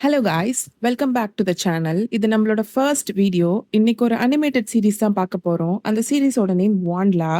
Hello guys, welcome back to the channel. இது நம்மளோட first video. இன்னைக்கு ஒரு அனிமேட்டட் சீரிஸ் தான் பார்க்க போறோம். அந்த சீரிஸோட நேம் வாண்ட்லா.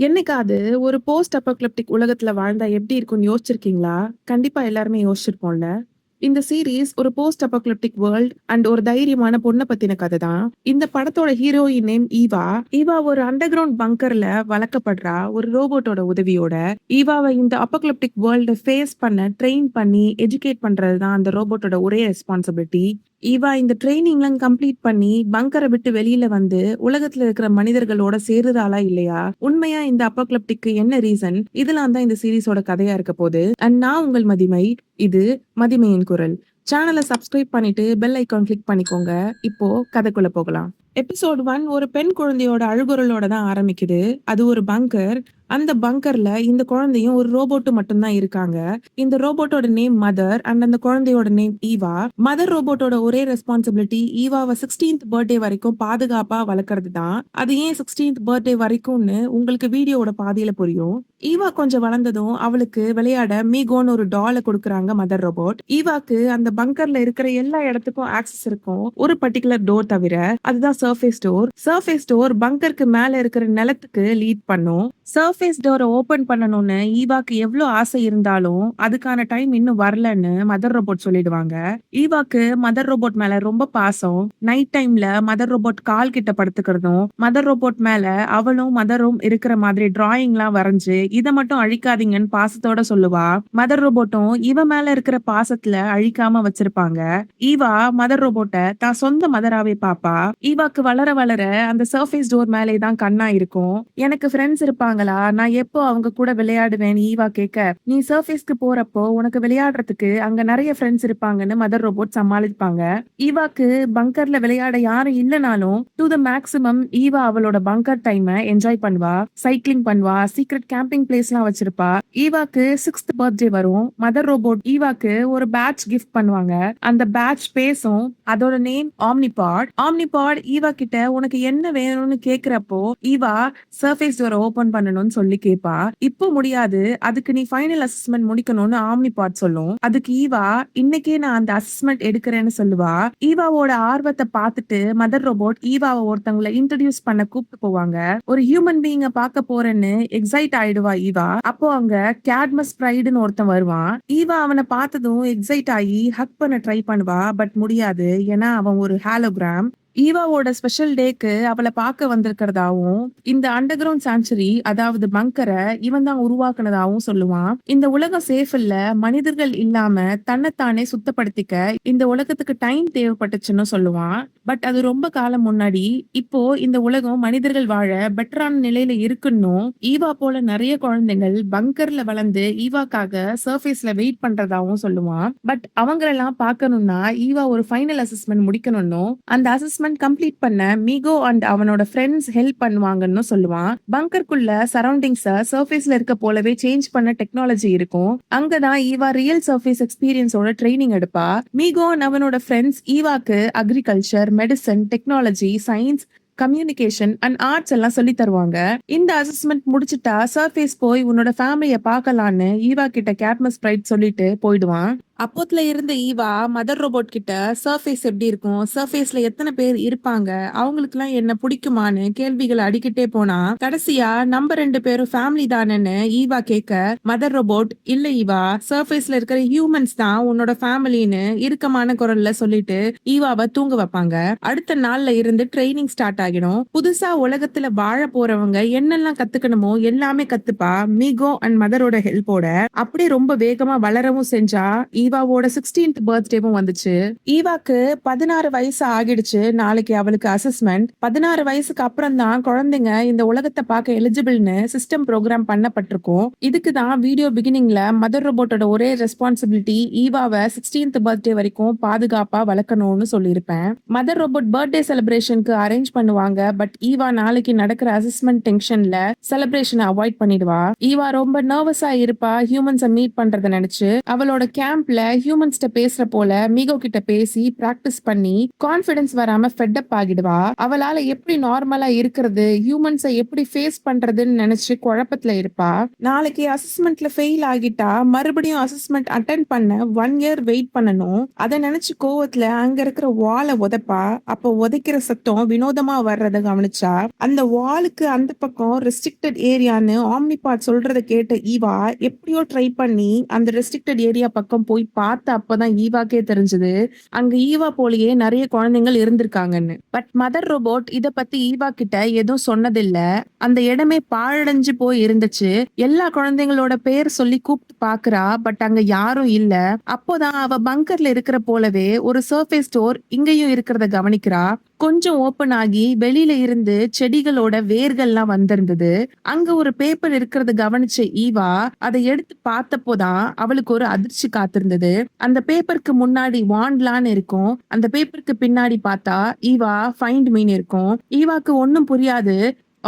என்னைக்காவது ஒரு போஸ்ட் அப்போகலிப்டிக் உலகத்துல வாழ்ந்தா எப்படி இருக்கும்னு யோசிச்சிருக்கீங்களா? கண்டிப்பா எல்லாருமே யோசிச்சிருப்போம்ல. இந்த சீரிஸ் ஒரு போஸ்ட் அப்போகலிப்டிக் வேர்ல்ட் அண்ட் ஒரு தைரியமான பொண்ணை பத்தின கதை தான். இந்த படத்தோட ஹீரோயின் நேம் ஈவா. ஈவா ஒரு அண்டர் கிரவுண்ட் பங்கர்ல வளர்க்கப்படுறா ஒரு ரோபோட்டோட உதவியோட. ஈவாவை இந்த அப்போகலிப்டிக் வேர்ல்ட ஃபேஸ் பண்ண ட்ரெயின் பண்ணி எஜுகேட் பண்றது தான் அந்த ரோபோட்டோட ஒரே ரெஸ்பான்சிபிலிட்டி. ஈவா இந்த ட்ரைனிங்லாம் கம்ப்ளீட் பண்ணி பங்கரை விட்டு வெளியில வந்து உலகத்துல இருக்கிற மனிதர்களோட சேருறாளா இல்லையா? உண்மையா இந்த அப்போகலிப்டிக்கு என்ன ரீசன்? இதெல்லாம் தான் இந்த சீரிஸோட கதையா இருக்க போகுது. அண்ட் நான் உங்கள் மதிமை. இது மதிமையின் குரல். சேனலை சப்ஸ்கிரைப் பண்ணிட்டு பெல் ஐக்கான் கிளிக் பண்ணிக்கோங்க. இப்போ கதைக்குள்ள போகலாம். எபிசோட் 1 ஒரு பெண் குழந்தையோட அழுகுரலோட தான் ஆரம்பிக்குது. அது ஒரு பங்கர். அந்த பங்கர்ல இந்த குழந்தையும் ஒரு ரோபோட்டு மட்டும்தான் இருக்காங்க. இந்த ரோபோட்டோட நேம் மதர் அண்ட் அந்த குழந்தையோட நேம் ஈவா. மதர் ரோபோட்டோட ஒரே ரெஸ்பான்சிபிலிட்டி ஈவாவை 16th பர்த்டே வரைக்கும் பாதுகாப்பா வளர்க்கறது தான். அது ஏன் 16th பர்த்டே வரைக்கும்னு உங்களுக்கு வீடியோட பாதியில புரியும். ஈவா கொஞ்சம் வளர்ந்ததும் அவளுக்கு விளையாட மீகோன்னு ஒரு டாலை கொடுக்குறாங்க மதர் ரோபோட். ஈவாக்கு அந்த பங்கர்ல இருக்கிற எல்லா இடத்துக்கும் ஆக்சஸ் இருக்கும், ஒரு பர்டிகுலர் டோர் தவிர. அதுதான் சர்ஃபேஸ் டோர். சர்ஃபேஸ் டோர் பங்கருக்கு மேல இருக்கிற நிலத்துக்கு லீட் பண்ணும். சர்ஃபேஸ் டோரை ஓபன் பண்ணணும்னு ஈவாக்கு எவ்வளவு ஆசை இருந்தாலும் அதுக்கான டைம் இன்னும் வரலன்னு மதர் ரோபோட் சொல்லிடுவாங்க. ஈவாக்கு மதர் ரோபோட் மேல ரொம்ப பாசம். நைட் டைம்ல மதர் ரோபோட் கால் கிட்ட படுத்துக்கிறதும் மதர் ரோபோட் மேல அவளும் மதரும் இருக்கிற மாதிரி டிராயிங்லாம் வரைஞ்சு இதை மட்டும் அழிக்காதீங்கன்னு பாசத்தோட சொல்லுவா. மதர் ரோபோட்டும் இவ மேல இருக்கிற பாசத்துல அழிக்காம வச்சிருப்பாங்க. ஈவா மதர் ரோபோட்டை தான் சொந்த மதராவே பாப்பா. ஈவாக்கு வளர வளர அந்த சர்ஃபேஸ் டோர் மேலே தான் கண்ணா இருக்கும். எனக்கு ஃப்ரெண்ட்ஸ் இருப்பாங்களா, நான் எப்போ அவங்க கூட விளையாடுவேன் ஈவா கேட்க, நீ சர்ஃபேஸ்க்கு போறப்போ உனக்கு விளையாடுறதுக்கு அங்க நிறைய ஃப்ரெண்ட்ஸ் இருப்பாங்கன்னு மதர் ரோபோட் சமாளிப்பாங்க. ஈவாக்கு பங்கர்ல விளையாட யாரும் இல்லைனாலும் டு த மேக்ஸிமம் ஈவா அவளோட பங்கர் டைமை என்ஜாய் பண்ணுவா. சைக்கிளிங் பண்ணுவா, சீக்ரெட் கேம்பிங் பிளேஸ் எல்லாம் வச்சிருப்பா. ஈவாக்கு 6th பர்த்டே வரும். மதர் ரோபோட் ஈவாக்கு ஒரு பேட்ச் கிஃப்ட் பண்ணுவாங்க. அந்த பேட்ச் பேசும். அதோட நேம் ஆம்னிபாட். ஆம்னிபாட் ஈவா கிட்ட உனக்கு என்ன வேணும்னு கேக்குறப்போ ஈவா சர்ஃபேஸ் டோரை ஓபன் பண்ணணும்னு சொல்லி கேட்பா. இப்போ முடியாது, அதுக்கு நீ ஃபைனல் அசஸ்மெண்ட் முடிக்கணும்னு ஆம்னிபாட் சொல்லும். அதுக்கு ஈவா இன்னைக்கே நான் அந்த அசஸ்மெண்ட் எடுக்கிறேன்னு சொல்லுவா. ஈவாவோட ஆர்வத்தை பார்த்துட்டு மதர் ரோபோட் ஈவாவை ஒருத்தவங்களை இன்ட்ரடியூஸ் பண்ண கூப்பிட்டு போவாங்க. ஒரு ஹியூமன் பீயிங்க பார்க்க போறேன்னு எக்ஸைட் ஆயிடுவா ஈவா. அப்போ அங்க கேட்மஸ் பிரைடுன்னு ஒருத்தன் வருவான். ஈவா அவனை பார்த்ததும் எக்ஸைட் ஆகி ஹக் பண்ண ட்ரை பண்ணுவா. பட் முடியாது, ஏன்னா அவன் ஒரு ஹாலோகிராம். ஈவாவோட ஸ்பெஷல் டேக்கு அவளை பார்க்க வந்திருக்கிறதாவும் இந்த அண்டர் கிரவுண்ட் சாங்சுரி அதாவது பங்கரை இவன் தான் உருவாக்குனதாவும் சொல்லுவான். இந்த உலகம் சேஃப் இல்ல, மனிதர்கள் இல்லாம தன்னைத்தானே சுத்தப்படுத்திக்க இந்த உலகத்துக்கு டைம் தேவைப்பட்டுச்சுன்னு சொல்லுவான். பட் அது ரொம்ப காலம் முன்னாடி. இப்போ இந்த உலகம் மனிதர்கள் வாழ பெட்டரான நிலையில இருக்குன்னும் ஈவா போல நிறைய குழந்தைகள் பங்கர்ல வளர்ந்து ஈவாக்காக சர்ஃபேஸ்ல வெயிட் பண்றதாவும் சொல்லுவான். பட் அவங்களெல்லாம் பார்க்கணும்னா ஈவா ஒரு ஃபைனல் அசஸ்மெண்ட் முடிக்கணும்னும் அந்த அசஸ்மெண்ட் கம்ப்ளீட் பண்ண மீகோ அண்ட் அவனோட ஃப்ரெண்ட்ஸ் ஹெல்ப் பண்ணுவாங்கன்னு சொல்லுவான். பங்கருக்குள்ள சரௌண்டிங்ஸ சர்ஃபேஸ்ல இருக்க போலவே சேஞ்ச் பண்ண டெக்னாலஜி இருக்கும். அங்கதான் ஈவா ரியல் சர்ஃபேஸ் எக்ஸ்பீரியன்ஸோட ட்ரைனிங் எடுப்பா. மீகோ அண்ட் அவனோட ஃப்ரெண்ட்ஸ் ஈவாக்கு agriculture, medicine, technology, science, communication and arts எல்லாம் சொல்லி தருவாங்க. இந்த அசஸ்மெண்ட் முடிச்சுட்டா சர்ஃபேஸ் போய் உன்னோட ஃபேமிலிய பார்க்கலான்னு ஈவா கிட்ட கேட்மஸ் பிரைட் சொல்லிட்டு போயிடுவான். அப்போத்துல இருந்த ஈவா மதர் ரோபோட் கிட்ட சர்ஃபேஸ் எப்படி இருக்கும், சர்ஃபேஸ்ல எத்தனை பேர் இருப்பாங்க, அவங்களுக்கு எல்லாம் என்ன பிடிக்குமான்னு கேள்விகள் அடிக்கிட்டே போனா கடைசியா நம்ம 2 பேரும் ஃபேமிலி தானேன்னு ஈவா கேட்க மதர் ரோபோட் இல்ல ஈவா, சர்ஃபேஸ்ல இருக்கிற ஹியூமன்ஸ் தான் உன்னோட ஃபேமிலின்னு இறுக்கமான குரல்ல சொல்லிட்டு ஈவாவை தூங்க வைப்பாங்க. அடுத்த நாள்ல இருந்து ட்ரைனிங் ஸ்டார்ட் ஆகிடும். புதுசா உலகத்துல வாழ போறவங்க என்னெல்லாம் கத்துக்கணுமோ எல்லாமே கத்துப்பா. மீகோ அண்ட் மதரோட ஹெல்ப்போட அப்படியே ரொம்ப வேகமா வளரவும் செஞ்சா. ஈவாவோட 16th பர்த்டேவும் வந்துச்சு. ஈவாக்கு 16 வயசு ஆகிடுச்சு. நாளைக்கு அவளுக்கு அசஸ்மெண்ட். 16 வயசுக்கு அப்புறம் தான் குழந்தைங்க இந்த உலகத்தை பார்க்க எலிஜிபிள்னு சிஸ்டம் ப்ரோக்ராம் பண்ணப்பட்டிருக்கும். இதுக்கு தான் வீடியோ பிகினிங்ல மதர் ரோபோட்டோட ஒரே ரெஸ்பான்சிபிலிட்டி ஈவாவை 16th பர்த்டே வரைக்கும் பாதுகாப்பா வளர்க்கணும்னு சொல்லியிருப்பேன். மதர் ரோபோட் பர்த்டே செலிப்ரேஷனுக்கு அரேஞ்ச் பண்ணுவாங்க. பட் ஈவா நாளைக்கு நடக்கிற அசஸ்மெண்ட் டென்ஷன்ல செலிப்ரேஷனை அவாய்ட் பண்ணிடுவா. ஈவா ரொம்ப நர்வஸா இருப்பா ஹியூமன்ஸை மீட் பண்றதை நினைச்சு. அவளோட கேம்ப்ல லேப்ல ஹியூமன்ஸ்ட்ட பேசுற போல மீகோ கிட்ட பேசி பிராக்டிஸ் பண்ணி கான்ஃபிடன்ஸ் வராம ஃபெட் அப் ஆகிடுவா. அவளால எப்படி நார்மலா இருக்கிறது, ஹியூமன்ஸ எப்படி ஃபேஸ் பண்றதுன்னு நினைச்சு குழப்பத்துல இருப்பா. நாளைக்கு அசஸ்மெண்ட்ல ஃபெயில் ஆகிட்டா மறுபடியும் அசஸ்மெண்ட் அட்டெண்ட் பண்ண 1 இயர் வெயிட் பண்ணணும். அதை நினைச்சு கோவத்துல அங்க இருக்கிற வாலை உதைப்பா. அப்போ உதைக்கிற சத்தம் வினோதமா வர்றத கவனிச்சா அந்த வாலுக்கு அந்த பக்கம் ரெஸ்ட்ரிக்டட் ஏரியான்னு ஆம்னிபாட் சொல்றத கேட்ட ஈவா எப்படியோ ட்ரை பண்ணி அந்த ரெஸ்ட்ரிக்டட் ஏரியா பக்கம் போய் பார்த்த அப்பதான் ஈவாக்கே தெரிஞ்சது அங்க ஈவா போலயே நிறைய குழந்தைகள் இருந்திருக்காங்கன்னு. பட் மதர் ரோபோட் இத பத்தி ஈவா கிட்ட எதுவும் சொன்னதில்ல. அந்த இடமே பாழடைஞ்சு போய் இருந்துச்சு. எல்லா குழந்தைங்களோட பேர் சொல்லி கூப்பிட்டு பாக்குறா. பட் அங்க யாரும் இல்ல. அப்போதான் அவ பங்கர்ல இருக்கிற போலவே ஒரு சர்ஃபேஸ் டோர் இங்கேயும் இருக்கிறத கவனிக்கிறா. கொஞ்சம் ஓபன் ஆகி வெளியில இருந்து செடிகளோட வேர்கள்லாம் வந்திருந்தது. அங்க ஒரு பேப்பர் இருக்கிறத கவனிச்ச ஈவா அதை எடுத்து பார்த்தப்போதான் அவளுக்கு ஒரு அதிர்ச்சி காத்திருந்தது. அந்த பேப்பருக்கு முன்னாடி வாண்ட்லான்னு இருக்கும். அந்த பேப்பருக்கு பின்னாடி பார்த்தா ஈவா ஃபைண்ட் மீன் இருக்கும். ஈவாக்கு ஒண்ணும் புரியாது.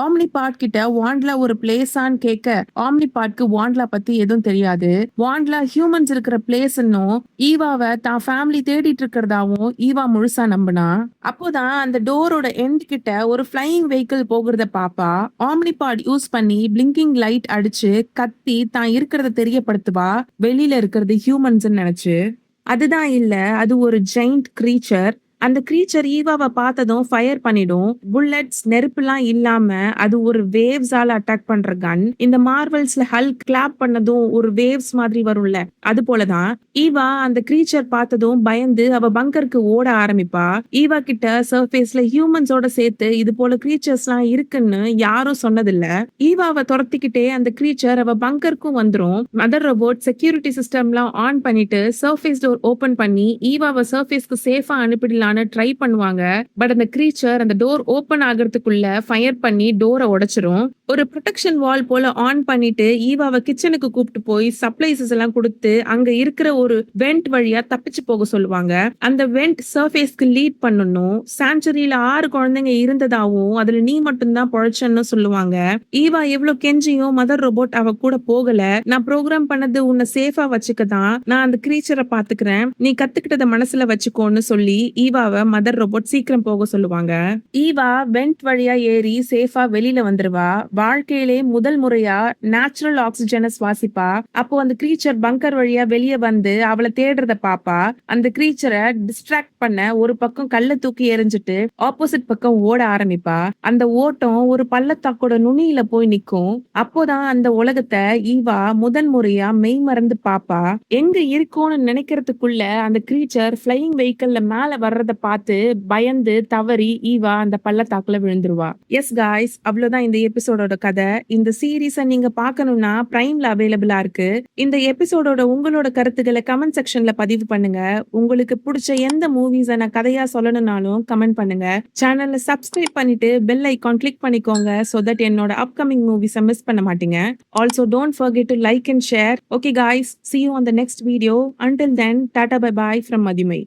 ஆம்னிபாட் கிட்ட வாண்ட்லா ஒரு பிளேஸான்னு கேட்க ஆம்னிபாட்க்கு வாண்ட்லா பத்தி எதுவும் தெரியாது. வாண்ட்லா ஹியூமன்ஸ் இருக்கிற பிளேஸ்ன்னும் ஈவாவை தான் ஃபேமிலி தேடிட்டு இருக்கிறதாவும் ஈவா முழுசா நம்பினா. அப்போதான் அந்த டோரோட எண்ட் கிட்ட ஒரு ஃபிளையிங் வெஹிக்கிள் போகிறத பாப்பா. ஆம்னிபாட் யூஸ் பண்ணி பிளிங்கிங் லைட் அடிச்சு கத்தி தான் இருக்கிறத தெரியப்படுத்துவா. வெளியில இருக்கிறது ஹியூமன்ஸ் நினைச்சு. அதுதான் இல்ல, அது ஒரு ஜெயிண்ட் கிரீச்சர். அந்த கிரீச்சர் ஈவாவை பார்த்ததும் ஃபயர் பண்ணிடும். புல்லட்ஸ் நெருப்புலாம் இல்லாம அது ஒரு வேவ்ஸால அட்டாக் பண்ற கன். இந்த மார்வல்ஸ்ல ஹல்க் கிளாப் பண்ணதும் ஒரு வேவ்ஸ் மாதிரி வரும்ல, அது போலதான் ஈவா அந்த கிரீச்சர் பார்த்ததும் பயந்து அவ பங்கருக்கு ஓட ஆரம்பிப்பா. ஈவா கிட்ட சர்ஃபேஸ்ல ஹியூமன்ஸோட சேர்த்து இது போல கிரீச்சர்ஸ் எல்லாம் இருக்குன்னு யாரும் சொன்னதில்ல. ஈவாவை துரத்திக்கிட்டே அந்த கிரீச்சர் அவ பங்கருக்கும் வந்துரும். மதர் ரோபோட் செக்யூரிட்டி சிஸ்டம்லாம் ஆன் பண்ணிட்டு சர்ஃபேஸ் டோர் ஓபன் பண்ணி ஈவாவை சர்ஃபேஸ்க்கு சேஃபா அனுப்பிடலாம் ட்ரை பண்ணுவாங்க. பட் அந்த கிரீச்சர் அந்த டோர் ஓபன் ஆகிறதுக்குள்ள ஃபயர் பண்ணி டோரை உடைச்சிரும். ஒரு ப்ரொடெக்ஷன் வால் போல ஆன் பண்ணிட்டு ஈவாவை கிச்சனுக்கு கூப்பிட்டு போய் சப்ளைசஸ் எல்லாம் கொடுத்து அங்க இருக்கிற ஒரு வெண்ட் வழியா தப்பிச்சு போக சொல்லுவாங்க. அந்த வெண்ட் சர்ஃபேஸ்க்கு லீட் பண்ணணும். சாங்சுரியில 6 குழந்தைங்க இருந்ததாவும் அதுல நீ மட்டும்தான் பொழைச்சன்னு சொல்லுவாங்க. ஈவா எவ்வளவு கெஞ்சியும் மதர் ரோபோட் அவ கூட போகல. நான் ப்ரோக்ராம் பண்ணது உன்னை சேஃபா வச்சுக்கதான், நான் அந்த கிரீச்சரை பாத்துக்கிறேன், நீ கத்துக்கிட்டத மனசுல வச்சுக்கோன்னு சொல்லி ஈவாவை மதர் ரோபோட் சீக்கிரம் போக சொல்லுவாங்க. ஈவா வெண்ட் வழியா ஏறி சேஃபா வெளியில வந்துருவா. வாழ்க்கையிலே முதல் முறையா நேச்சுரல் ஆக்சிஜனை சுவாசிப்பா. அப்போ அந்த கிரீச்சர் பங்கர் வழியா வெளியே வந்து அவளை தேடுறத பாப்பா. அந்த கிரீச்சரை டிஸ்ட்ராக்ட் பண்ண ஒரு பக்கம் கல்ல தூக்கி எறிஞ்சிட்டு ஆப்போசிட் பக்கம் ஓட ஆரம்பிப்பா. அந்த ஓட்டம் ஒரு பள்ளத்தாக்கோட நுனியில போய் நிக்கும். அப்போதான் அந்த உலகத்தை ஈவா முதன் முறையா மெய் மறந்து பாப்பா. எங்க இருக்கோன்னு நினைக்கிறதுக்குள்ள அந்த கிரீச்சர் ஃபிளையிங் வெஹிக்கிள்ல மேல வர்றத பார்த்து பயந்து தவறி ஈவா அந்த பள்ளத்தாக்குல விழுந்துருவா. எஸ் காய்ஸ், அவ்வளவுதான் இந்த எபிசோடோட கதை. இந்த சீரீஸை நீங்க பார்க்கணும்னா பிரைம்ல அவைலபிளா இருக்கு. இந்த எபிசோடோட உங்களோட கருத்துக்களை கமெண்ட் செக்ஷன்ல பதிவு பண்ணுங்க. உங்களுக்கு பிடிச்ச எந்த மூவிஸை நான் கதையா சொல்லணும்னாலும் கமெண்ட் பண்ணுங்க. சேனல்ல சப்ஸ்கிரைப் பண்ணிட்டு பெல் ஐகான் கிளிக் பண்ணிக்கோங்க so that என்னோட அப்கமிங் மூவிஸை மிஸ் பண்ண மாட்டீங்க. Also don't forget to like and share. Okay guys, see you on the next video. Until then, tata bye bye from Madhumai.